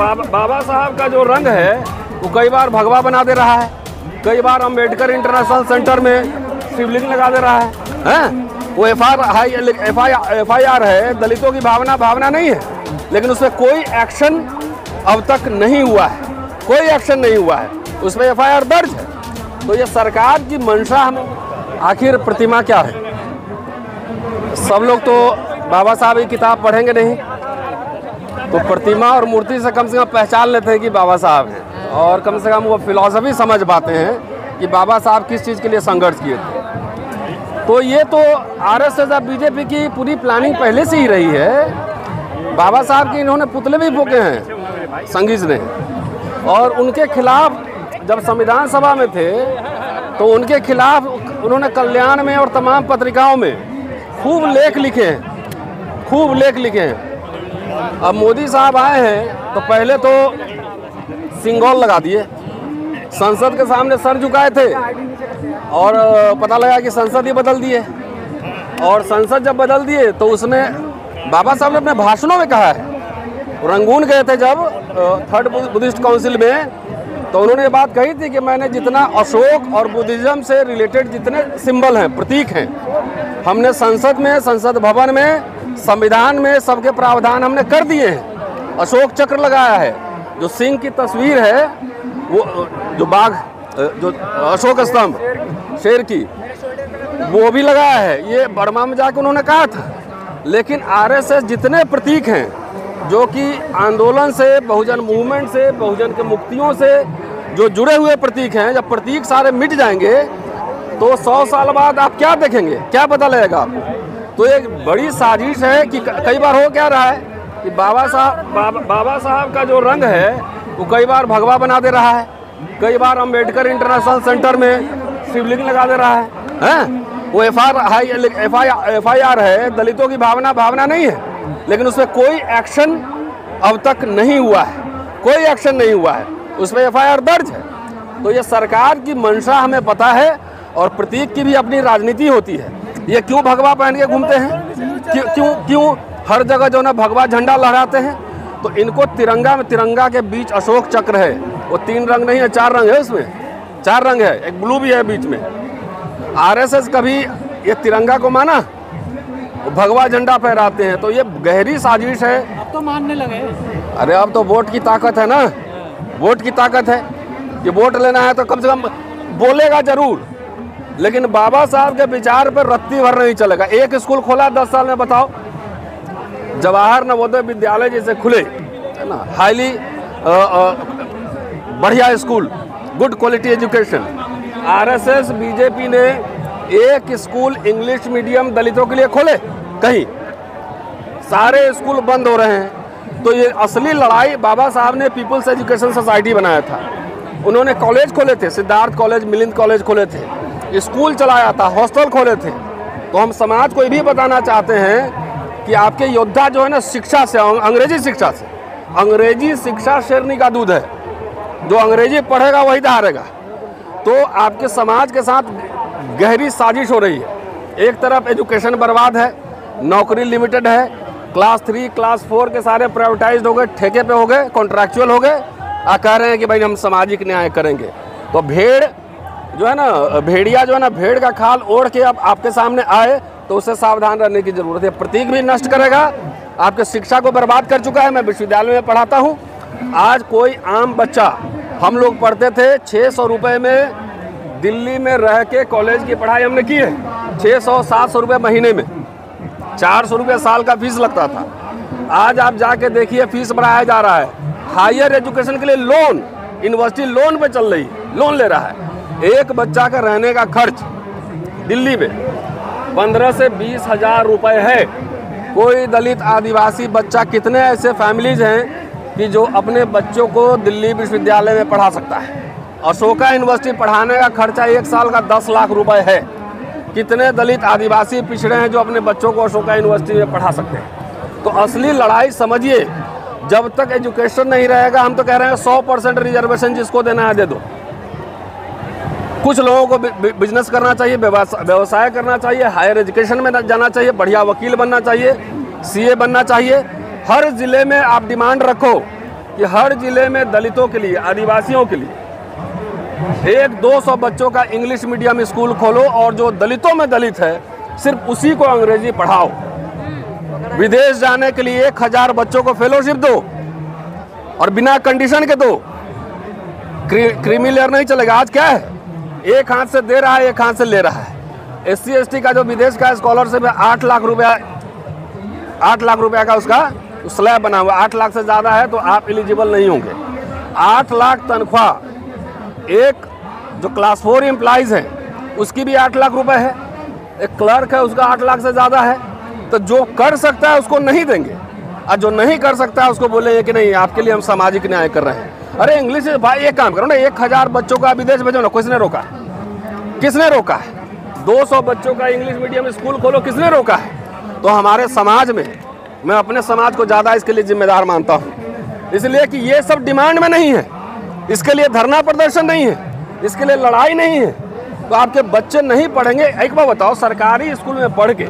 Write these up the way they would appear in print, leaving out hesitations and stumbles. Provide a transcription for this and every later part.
बाबा साहब का जो रंग है वो कई बार भगवा बना दे रहा है, कई बार अम्बेडकर इंटरनेशनल सेंटर में शिवलिंग लगा दे रहा है? वो FIR है, दलितों की भावना नहीं है, लेकिन उसमें कोई एक्शन अब तक नहीं हुआ है, कोई एक्शन नहीं हुआ है, उसमें FIR दर्ज है। तो ये सरकार की मंशा हमें आखिर प्रतिमा क्या है? सब लोग तो बाबा साहब की किताब पढ़ेंगे नहीं, तो प्रतिमा और मूर्ति से कम पहचान लेते हैं कि बाबा साहब हैं, और कम से कम वो फिलॉसफी समझ पाते हैं कि बाबा साहब किस चीज़ के लिए संघर्ष किए थे। तो ये तो RSS और BJP की पूरी प्लानिंग पहले से ही रही है। बाबा साहब के इन्होंने पुतले भी फूके हैं संगीज ने, और उनके खिलाफ जब संविधान सभा में थे तो उनके खिलाफ उन्होंने कल्याण में और तमाम पत्रिकाओं में खूब लेख लिखे हैं, खूब लेख लिखे हैं। अब मोदी साहब आए हैं तो पहले तो सिंगल लगा दिए, संसद के सामने सर झुकाए थे, और पता लगा कि संसद ही बदल दिए। और संसद जब बदल दिए तो उसमें बाबा साहब ने अपने भाषणों में कहा है, रंगून गए थे जब 3rd बुद्धिस्ट काउंसिल में, तो उन्होंने ये बात कही थी कि मैंने जितना अशोक और बुद्धिज़्म से रिलेटेड जितने सिंबल हैं, प्रतीक हैं, हमने संसद में, संसद भवन में, संविधान में सबके प्रावधान हमने कर दिए हैं। अशोक चक्र लगाया है, जो सिंह की तस्वीर है, वो जो बाघ, जो अशोक स्तंभ शेर की, वो भी लगाया है। ये बर्मा में जाकर उन्होंने कहा था। लेकिन RSS जितने प्रतीक हैं जो कि आंदोलन से, बहुजन मूवमेंट से, बहुजन के मुक्तियों से जो जुड़े हुए प्रतीक हैं, जब प्रतीक सारे मिट जाएंगे तो 100 साल बाद आप क्या देखेंगे, क्या पता लगेगा आपको? तो एक बड़ी साजिश है कि कई बार हो क्या रहा है कि बाबा साहब का जो रंग है वो कई बार भगवा बना दे रहा है, कई बार अम्बेडकर इंटरनेशनल सेंटर में शिवलिंग लगा दे रहा है? वो FIR है, दलितों की भावना नहीं है, लेकिन उसमें कोई एक्शन अब तक नहीं हुआ है, कोई एक्शन नहीं हुआ है, उसमें FIR दर्ज है। तो ये सरकार की मंशा हमें पता है, और प्रतीक की भी अपनी राजनीति होती है। ये क्यों भगवा पहन के घूमते हैं, क्यों हर जगह जो ना भगवा झंडा लहराते हैं? तो इनको तिरंगा के बीच अशोक चक्र है, वो 3 रंग नहीं है, 4 रंग है, उसमें 4 रंग है, एक ब्लू भी है बीच में। RSS कभी ये तिरंगा को माना? वो भगवा झंडा फहराते हैं। तो ये गहरी साजिश है। अब तो मानने लगे। अरे अब तो वोट की ताकत है ना, वोट की ताकत है कि वोट लेना है तो कम से कम बोलेगा जरूर, लेकिन बाबा साहब के विचार पर रत्ती भर नहीं चलेगा। एक स्कूल खोला 10 साल में, बताओ, जवाहर नवोदय विद्यालय जैसे खुले, है ना, हाईली बढ़िया school, good quality education. RSS BJP ने एक स्कूल इंग्लिश मीडियम दलितों के लिए खोले? कहीं। सारे स्कूल बंद हो रहे हैं। तो ये असली लड़ाई, बाबा साहब ने पीपल्स एजुकेशन सोसाइटी बनाया था, उन्होंने कॉलेज खोले थे, सिद्धार्थ कॉलेज, मिलिंद कॉलेज खोले थे, स्कूल चलाया था, हॉस्टल खोले थे। तो हम समाज को ये भी बताना चाहते हैं कि आपके योद्धा जो है ना, शिक्षा से, अंग्रेजी शिक्षा से, अंग्रेजी शिक्षा शेरनी का दूध है, जो अंग्रेजी पढ़ेगा वही हारेगा। तो आपके समाज के साथ गहरी साजिश हो रही है। एक तरफ एजुकेशन बर्बाद है, नौकरी लिमिटेड है, क्लास 3, क्लास 4 के सारे प्राइवेटाइज्ड हो गए, ठेके पे हो गए, कॉन्ट्रैक्चुअल हो गए, कह रहे हैं कि भाई हम सामाजिक न्याय करेंगे। तो भेड़ जो है ना, भेड़िया जो है ना, भेड़ का खाल ओढ़ के अब आपके सामने आए तो उससे सावधान रहने की जरूरत है। प्रतीक भी नष्ट करेगा, आपके शिक्षा को बर्बाद कर चुका है। मैं विश्वविद्यालय में पढ़ाता हूँ, आज कोई आम बच्चा, हम लोग पढ़ते थे 600 रुपये में, दिल्ली में रह के कॉलेज की पढ़ाई हमने की है, 600-700 रुपये महीने में, 400 रुपये साल का फीस लगता था। आज आप जाके देखिए फीस बढ़ाया जा रहा है। हायर एजुकेशन के लिए लोन, यूनिवर्सिटी लोन पे चल रही, लोन ले रहा है। एक बच्चा का रहने का खर्च दिल्ली में 15 से 20 हज़ार रुपये है। कोई दलित आदिवासी बच्चा, कितने ऐसे फैमिलीज हैं कि जो अपने बच्चों को दिल्ली विश्वविद्यालय में पढ़ा सकता है? अशोका यूनिवर्सिटी पढ़ाने का खर्चा 1 साल का 10 लाख रुपए है। कितने दलित आदिवासी पिछड़े हैं जो अपने बच्चों को अशोका यूनिवर्सिटी में पढ़ा सकते हैं? तो असली लड़ाई समझिए, जब तक एजुकेशन नहीं रहेगा, हम तो कह रहे हैं 100% रिजर्वेशन जिसको देना है दे दो। कुछ लोगों को बिजनेस करना चाहिए, व्यवसाय करना चाहिए, हायर एजुकेशन में जाना चाहिए, बढ़िया वकील बनना चाहिए, CA बनना चाहिए। हर ज़िले में आप डिमांड रखो कि हर जिले में दलितों के लिए, आदिवासियों के लिए 100-200 बच्चों का इंग्लिश मीडियम स्कूल खोलो और जो दलितों में दलित है सिर्फ उसी को अंग्रेजी पढ़ाओ। विदेश जाने के लिए 1000 बच्चों को फेलोशिप दो और बिना कंडीशन के दो। क्रीमी लेयर नहीं चलेगा। आज क्या है, एक हाथ से दे रहा है, एक हाथ से ले रहा है। SC ST का जो विदेश का स्कॉलरशिप है 8 लाख रुपया का उसका स्लैब बना हुआ। 8 लाख से ज़्यादा है तो आप एलिजिबल नहीं होंगे। 8 लाख तनख्वाह। एक जो क्लास 4 एम्प्लॉइज़ हैं उसकी भी 8 लाख रुपए है। एक क्लर्क है उसका 8 लाख से ज़्यादा है। तो जो कर सकता है उसको नहीं देंगे और जो नहीं कर सकता है उसको बोलेंगे कि नहीं आपके लिए हम सामाजिक न्याय कर रहे हैं। अरे इंग्लिश भाई एक काम करो ना, 1000 बच्चों का विदेश भेजो ना, किसने रोका है? किसने रोका है? 200 बच्चों का इंग्लिश मीडियम स्कूल खोलो, किसने रोका है? तो हमारे समाज में, मैं अपने समाज को ज़्यादा इसके लिए जिम्मेदार मानता हूँ, इसलिए कि ये सब डिमांड में नहीं है, इसके लिए धरना प्रदर्शन नहीं है, इसके लिए लड़ाई नहीं है। तो आपके बच्चे नहीं पढ़ेंगे। एक बार बताओ, सरकारी स्कूल में पढ़ के,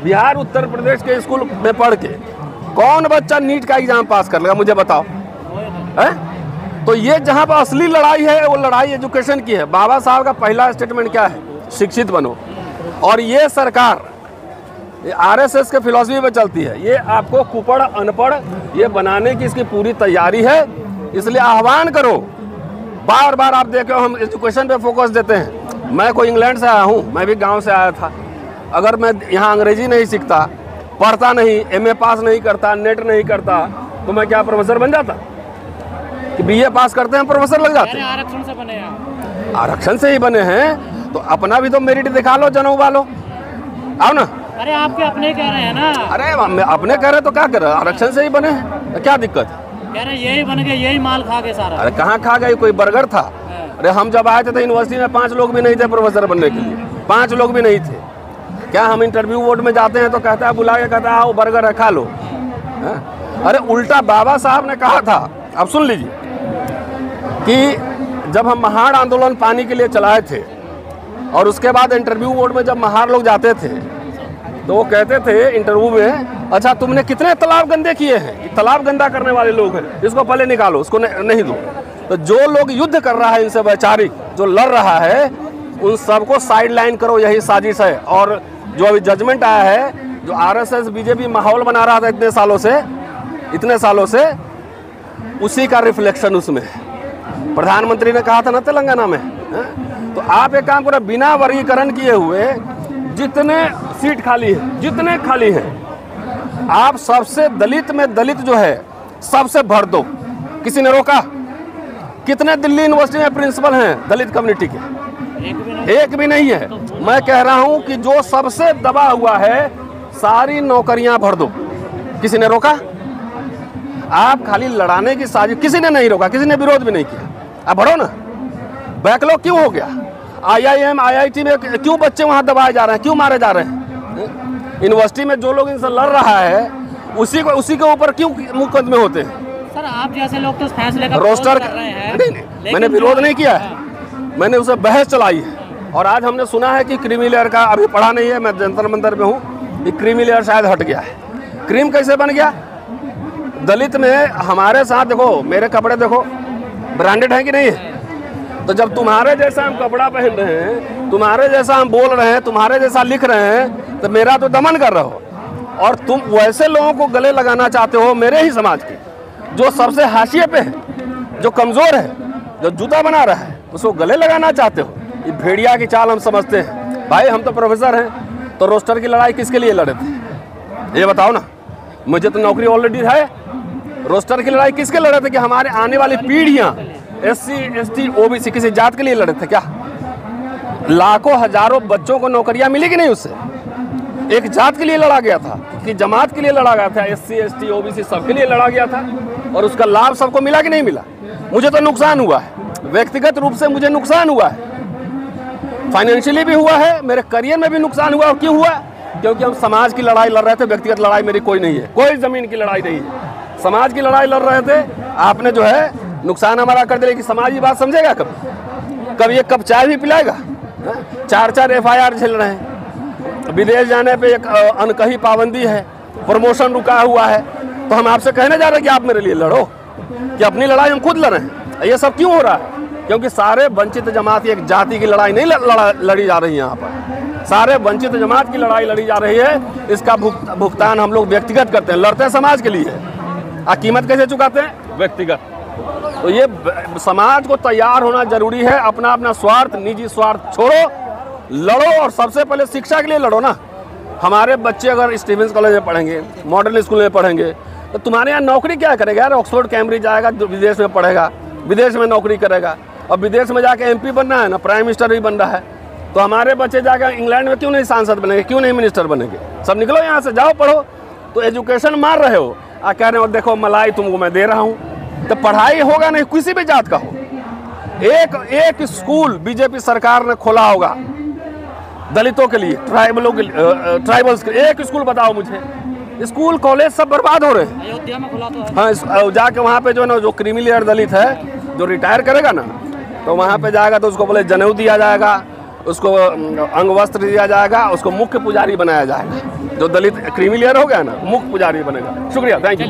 बिहार उत्तर प्रदेश के स्कूल में पढ़ के कौन बच्चा नीट का एग्जाम पास कर लेगा? मुझे बताओ है? तो ये जहाँ पर असली लड़ाई है वो लड़ाई एजुकेशन की है। बाबा साहब का पहला स्टेटमेंट क्या है? शिक्षित बनो। और ये सरकार RSS के फिलॉसफी पे चलती है। ये आपको कुपड़ अनपढ़ ये बनाने की इसकी पूरी तैयारी है। इसलिए आह्वान करो, बार बार आप देखो हम एजुकेशन पे फोकस देते हैं। मैं कोई इंग्लैंड से आया हूँ, मैं भी गांव से आया था। अगर मैं यहाँ अंग्रेजी नहीं सीखता, पढ़ता नहीं, MA पास नहीं करता, नेट नहीं करता, तो मैं क्या प्रोफेसर बन जाता? कि BA पास करते हैं प्रोफेसर लग जाते हैं? आरक्षण से बने हैं। आरक्षण से ही बने हैं तो अपना भी तो मेरिट दिखा लो, जनेऊ वालो, आओ ना। अरे आपके अपने कह रहे हैं ना। अरे अपने कह रहे तो क्या कर रहे? आरक्षण से ही बने हैं तो क्या दिक्कत है? कह रहे यही बन गए, यही माल खा गए सारा। अरे कहाँ खा गए? कोई बर्गर था? अरे हम जब आए थे तो यूनिवर्सिटी में 5 लोग भी नहीं थे प्रोफेसर बनने के लिए, 5 लोग भी नहीं थे। क्या हम इंटरव्यू बोर्ड में जाते हैं तो कहता है, बुला के कहता है आओ बर्गर है खा लो। अरे उल्टा बाबा साहब ने कहा था, अब सुन लीजिए, कि जब हम महाड़ आंदोलन पानी के लिए चलाए थे और उसके बाद इंटरव्यू बोर्ड में जब महाड़ लोग जाते थे तो वो कहते थे इंटरव्यू में, अच्छा तुमने कितने तालाब गंदे किए हैं? ये तालाब गंदा करने वाले लोग हैं, इसको पहले निकालो, उसको नहीं दो। तो जो लोग युद्ध कर रहा है इनसे, वैचारिक जो लड़ रहा है, उन सबको साइड लाइन करो, यही साजिश है। और जो अभी जजमेंट आया है, जो RSS BJP माहौल बना रहा था इतने सालों से, उसी का रिफ्लेक्शन उसमें है। प्रधानमंत्री ने कहा था ना तेलंगाना में, तो आप एक काम करो, बिना वर्गीकरण किए हुए जितने सीट खाली है, जितने खाली हैं, आप सबसे दलित में दलित जो है सबसे भर दो। किसी ने रोका? कितने दिल्ली यूनिवर्सिटी में प्रिंसिपल हैं दलित कम्युनिटी के? एक भी नहीं है। मैं कह रहा हूं कि जो सबसे दबा हुआ है सारी नौकरियां भर दो। किसी ने रोका? आप खाली लड़ाने की साजिश, किसी ने नहीं रोका, किसी ने विरोध भी नहीं किया। अब बढ़ो ना। बैकलॉग क्यों हो गया? IIM IIT में क्यों बच्चे वहां दबाए जा रहे हैं, क्यों मारे जा रहे हैं? यूनिवर्सिटी में जो लोग इनसे लड़ रहा है उसी के ऊपर क्यों मुकदमे होते हैं? सर आप जैसे लोग तो फैसले का रोस्टर कर रहे हैं। नहीं, मैंने विरोध नहीं किया है, मैंने उसे बहस चलाई है। और आज हमने सुना है कि क्रीमी लेयर का, अभी पढ़ा नहीं है, मैं जंतर मंतर में हूँ, कि क्रीमी लेयर शायद हट गया है। क्रीम कैसे बन गया? दलित में हमारे साथ देखो, मेरे कपड़े देखो ब्रांडेड है कि नहीं है? तो जब तुम्हारे जैसा हम कपड़ा पहन रहे हैं, तुम्हारे जैसा हम बोल रहे हैं, तुम्हारे जैसा लिख रहे हैं, तो मेरा तो दमन कर रहे हो। और तुम वैसे लोगों को गले लगाना चाहते हो, मेरे ही समाज के, जो सबसे हाशिए पे है, जो कमज़ोर है, जो जूता बना रहा है, उसको गले लगाना चाहते हो। ये भेड़िया की चाल हम समझते हैं। भाई हम तो प्रोफेसर हैं, तो रोस्टर की लड़ाई किसके लिए लड़े थे? ये बताओ ना। मुझे तो नौकरी ऑलरेडी है। रोस्टर की लड़ाई किसके लड़े थे? कि हमारे आने वाली पीढ़ियां SC ST OBC किसी जात के लिए लड़े थे क्या? लाखों हजारों बच्चों को नौकरियां मिली कि नहीं? उससे एक जात के लिए लड़ा गया था, कि जमात के लिए लड़ा गया था, SC ST OBC सबके लिए लड़ा गया था, और उसका लाभ सबको मिला कि नहीं मिला? मुझे तो नुकसान हुआ है, व्यक्तिगत रूप से मुझे नुकसान हुआ है, फाइनेंशियली भी हुआ है, मेरे करियर में भी नुकसान हुआ। और क्यों हुआ? क्योंकि हम समाज की लड़ाई लड़ रहे थे। व्यक्तिगत लड़ाई मेरी कोई नहीं है, कोई जमीन की लड़ाई नहीं है, समाज की लड़ाई लड़ रहे थे। आपने जो है नुकसान हमारा कर दिया। कि समाज की बात समझेगा कब ये कब चाय भी पिलाएगा? 4 FIR झेल रहे हैं, विदेश जाने पे एक अनकही पाबंदी है, प्रमोशन रुका हुआ है, तो हम आपसे कहने जा रहे हैं कि आप मेरे लिए लड़ो। कि अपनी लड़ाई हम खुद लड़ें। ये सब क्यों हो रहा है? क्योंकि सारे वंचित जमात एक जाति की लड़ाई नहीं लड़ी जा रही है। यहाँ पर सारे वंचित जमात की लड़ाई लड़ी जा रही है। इसका भुगतान हम लोग व्यक्तिगत करते हैं, लड़ते हैं समाज के लिए। कीमत कैसे चुकाते हैं? व्यक्तिगत। तो ये समाज को तैयार होना जरूरी है। अपना अपना स्वार्थ, निजी स्वार्थ छोड़ो, लड़ो। और सबसे पहले शिक्षा के लिए लड़ो ना। हमारे बच्चे अगर स्टीवेंस कॉलेज में पढ़ेंगे, मॉडर्न स्कूल में पढ़ेंगे, तो तुम्हारे यहाँ नौकरी क्या करेगा यार? ऑक्सफोर्ड कैम्ब्रिज जाएगा, विदेश में पढ़ेगा, विदेश में नौकरी करेगा। और विदेश में जाके MP बनना है ना, प्राइम मिनिस्टर भी बन रहा है। तो हमारे बच्चे जाकर इंग्लैंड में क्यों नहीं सांसद बनेंगे, क्यों नहीं मिनिस्टर बनेंगे? सब निकलो यहाँ से, जाओ पढ़ो। तो एजुकेशन मार रहे हो, कह रहे हो देखो मलाई तुमको मैं दे रहा हूँ। तो पढ़ाई होगा नहीं, किसी भी जात का हो। एक स्कूल बीजेपी सरकार ने खोला होगा दलितों के लिए, ट्राइबल्स के लिए। एक स्कूल बताओ मुझे। स्कूल कॉलेज सब बर्बाद हो रहे हैं। अयोध्या में खुला तो है। हाँ, जाके वहाँ पे जो है ना, जो क्रीमी लेयर दलित है, जो रिटायर करेगा ना, तो वहाँ पे जाएगा तो उसको बोले जनेऊ दिया जाएगा, उसको अंग वस्त्र दिया जाएगा, उसको मुख्य पुजारी बनाया जाएगा। जो दलित क्रीमी लेयर हो गया ना, मुख्य पुजारी बनेगा। शुक्रिया, थैंक यू।